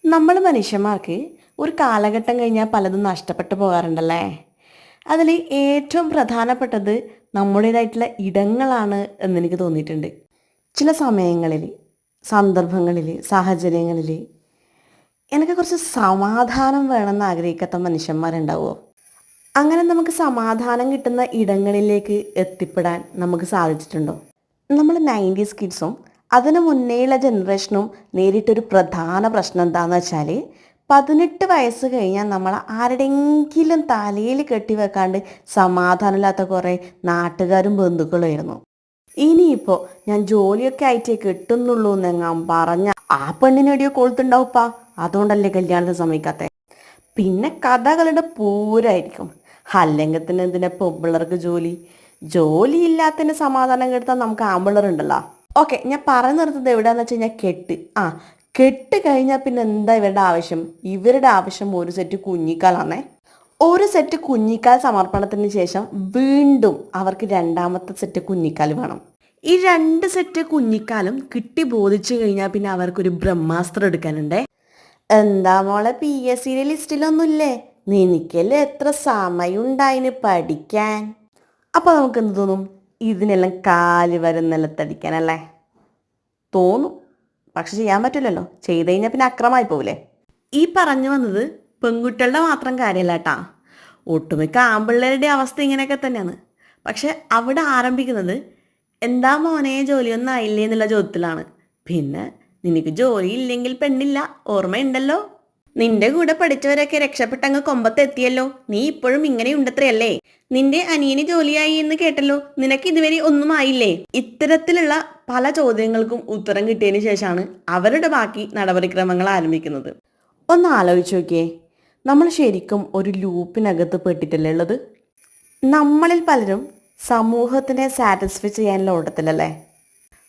നമ്മൾ മനുഷ്യന്മാർക്ക് ഒരു കാലഘട്ടം കഴിഞ്ഞാൽ പലതും നഷ്ടപ്പെട്ടു പോകാറുണ്ടല്ലേ. അതിൽ ഏറ്റവും പ്രധാനപ്പെട്ടത് നമ്മുടേതായിട്ടുള്ള ഇടങ്ങളാണ് എന്നെനിക്ക് തോന്നിയിട്ടുണ്ട്. ചില സമയങ്ങളിൽ, സന്ദർഭങ്ങളിൽ, സാഹചര്യങ്ങളിൽ എനിക്ക് കുറച്ച് സമാധാനം വേണമെന്ന് ആഗ്രഹിക്കാത്ത മനുഷ്യന്മാരുണ്ടാവുമോ? അങ്ങനെ നമുക്ക് സമാധാനം കിട്ടുന്ന ഇടങ്ങളിലേക്ക് എത്തിപ്പെടാൻ നമുക്ക് സാധിച്ചിട്ടുണ്ടോ? നമ്മൾ 90s കിഡ്സും അതിന് മുന്നേയുള്ള ജനറേഷനും നേരിട്ടൊരു പ്രധാന പ്രശ്നം എന്താണെന്ന് വെച്ചാൽ 18 വയസ്സ് കഴിഞ്ഞാൽ നമ്മൾ ആരുടെയെങ്കിലും തലയിൽ കെട്ടിവെക്കാണ്ട് സമാധാനമില്ലാത്ത കുറേ നാട്ടുകാരും ബന്ധുക്കളുമായിരുന്നു. ഇനിയിപ്പോൾ ഞാൻ ജോലിയൊക്കെ ആയിട്ടേ കെട്ടുന്നുള്ളൂ എന്നെങ്ങാൻ പറഞ്ഞ ആ പെണ്ണിനെടിയോ കൊളുത്തുണ്ടാവുപ്പാ, അതുകൊണ്ടല്ലേ കല്യാണത്തിന് സമ്മതിക്കാത്ത. പിന്നെ കഥകളുടെ പൂരായിരിക്കും. അല്ലെങ്കിൽ തന്നെ എന്തിനാ പെമ്പിള്ളേർക്ക് ജോലി ഇല്ലാത്തതിന് സമാധാനം കെടുത്താൽ നമുക്ക് ആമ്പിള്ളേരുണ്ടല്ലോ. ഓക്കെ, ഞാൻ പറഞ്ഞു നിർത്തുന്നത് എവിടെയാണെന്ന് വെച്ച് കഴിഞ്ഞാൽ കെട്ട് കഴിഞ്ഞാൽ പിന്നെ എന്താ ഇവരുടെ ആവശ്യം? ഇവരുടെ ആവശ്യം ഒരു സെറ്റ് കുഞ്ഞിക്കാലാണേ. ഒരു സെറ്റ് കുഞ്ഞിക്കാൽ സമർപ്പണത്തിന് ശേഷം വീണ്ടും അവർക്ക് രണ്ടാമത്തെ സെറ്റ് കുഞ്ഞിക്കാൽ വേണം. ഈ 2 സെറ്റ് കുഞ്ഞിക്കാലും കിട്ടി ബോധിച്ചു കഴിഞ്ഞാൽ പിന്നെ അവർക്കൊരു ബ്രഹ്മാസ്ത്രം എടുക്കാനുണ്ടേ. എന്താ മോളെ, PSC ലിസ്റ്റിലൊന്നുമില്ലേ? നിനക്കല്ലേ എത്ര സമയം ഉണ്ടായിന് പഠിക്കാൻ. അപ്പോൾ നമുക്ക് എന്ത് തോന്നും? ഇതിനെല്ലാം കാല് വരെ നിലത്തടിക്കാനല്ലേ തോന്നും. പക്ഷെ ചെയ്യാൻ പറ്റില്ലല്ലോ. ചെയ്ത് കഴിഞ്ഞാൽ പിന്നെ അക്രമമായി പോവില്ലേ. ഈ പറഞ്ഞു വന്നത് പെൺകുട്ടികളുടെ മാത്രം കാര്യമല്ല കേട്ടാ, ഒട്ടുമിക്ക ആമ്പിള്ളേരുടെ അവസ്ഥ ഇങ്ങനെയൊക്കെ തന്നെയാണ്. പക്ഷെ അവിടെ ആരംഭിക്കുന്നത് എന്താ മോനെ ജോലിയൊന്നും ആയില്ലേ എന്നുള്ള ചോദ്യത്തിലാണ്. പിന്നെ നിനക്ക് ജോലി ഇല്ലെങ്കിൽ പെണ്ണില്ല, ഓർമ്മയുണ്ടല്ലോ. നിന്റെ കൂടെ പഠിച്ചവരൊക്കെ രക്ഷപ്പെട്ടങ്ങ് കൊമ്പത്തെത്തിയല്ലോ, നീ ഇപ്പോഴും ഇങ്ങനെ ഉണ്ടത്രയല്ലേ. നിന്റെ അനിയന് ജോലിയായി എന്ന് കേട്ടല്ലോ, നിനക്ക് ഇതുവരെ ഒന്നും ആയില്ലേ? ഇത്തരത്തിലുള്ള പല ചോദ്യങ്ങൾക്കും ഉത്തരം കിട്ടിയതിന് ശേഷമാണ് അവരുടെ ബാക്കി നടപടിക്രമങ്ങൾ ആരംഭിക്കുന്നത്. ഒന്ന് ആലോചിച്ച് നോക്കിയേ, നമ്മൾ ശരിക്കും ഒരു ലൂപ്പിനകത്ത് പെട്ടിട്ടല്ലേ ഉള്ളത്? നമ്മളിൽ പലരും സമൂഹത്തിനെ സാറ്റിസ്ഫൈ ചെയ്യാനുള്ള ഓട്ടത്തിലല്ലേ.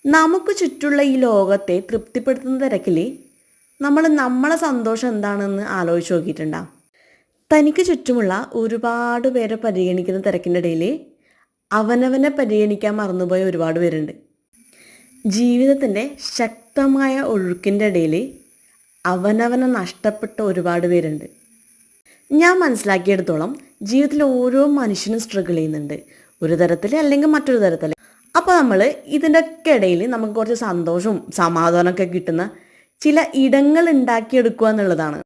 നമുക്ക് ചുറ്റുള്ള ഈ ലോകത്തെ തൃപ്തിപ്പെടുത്തുന്ന തിരക്കിൽ നമ്മളെ സന്തോഷം എന്താണെന്ന് ആലോചിച്ച് നോക്കിയിട്ടുണ്ടാ? തനിക്ക് ചുറ്റുമുള്ള ഒരുപാട് പേരെ പരിഗണിക്കുന്ന തിരക്കിൻ്റെ ഇടയിൽ അവനവനെ പരിഗണിക്കാൻ മറന്നുപോയ ഒരുപാട് പേരുണ്ട്. ജീവിതത്തിൻ്റെ ശക്തമായ ഒഴുക്കിൻ്റെ ഇടയിൽ അവനവനെ നഷ്ടപ്പെട്ട ഒരുപാട് പേരുണ്ട്. ഞാൻ മനസ്സിലാക്കിയെടുത്തോളം ജീവിതത്തിൽ ഓരോ മനുഷ്യനും സ്ട്രഗിൾ ചെയ്യുന്നുണ്ട്, ഒരു തരത്തിൽ അല്ലെങ്കിൽ മറ്റൊരു തരത്തിൽ. അപ്പോൾ നമ്മൾ ഇതിൻ്റെയൊക്കെ ഇടയിൽ നമുക്ക് കുറച്ച് സന്തോഷവും സമാധാനമൊക്കെ കിട്ടുന്ന ചില ഇടങ്ങൾ ഉണ്ടാക്കിയെടുക്കുക എന്നുള്ളതാണ്.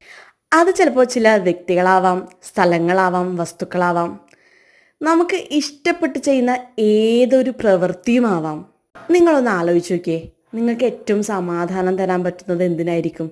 അത് ചിലപ്പോൾ ചില വ്യക്തികളാവാം, സ്ഥലങ്ങളാവാം, വസ്തുക്കളാവാം, നമുക്ക് ഇഷ്ടപ്പെട്ട് ചെയ്യുന്ന ഏതൊരു പ്രവൃത്തിയുമാവാം. നിങ്ങളൊന്ന് ആലോചിച്ച് നോക്കിയേ, നിങ്ങൾക്ക് ഏറ്റവും സമാധാനം തരാൻ പറ്റുന്നത് എന്തിനായിരിക്കും?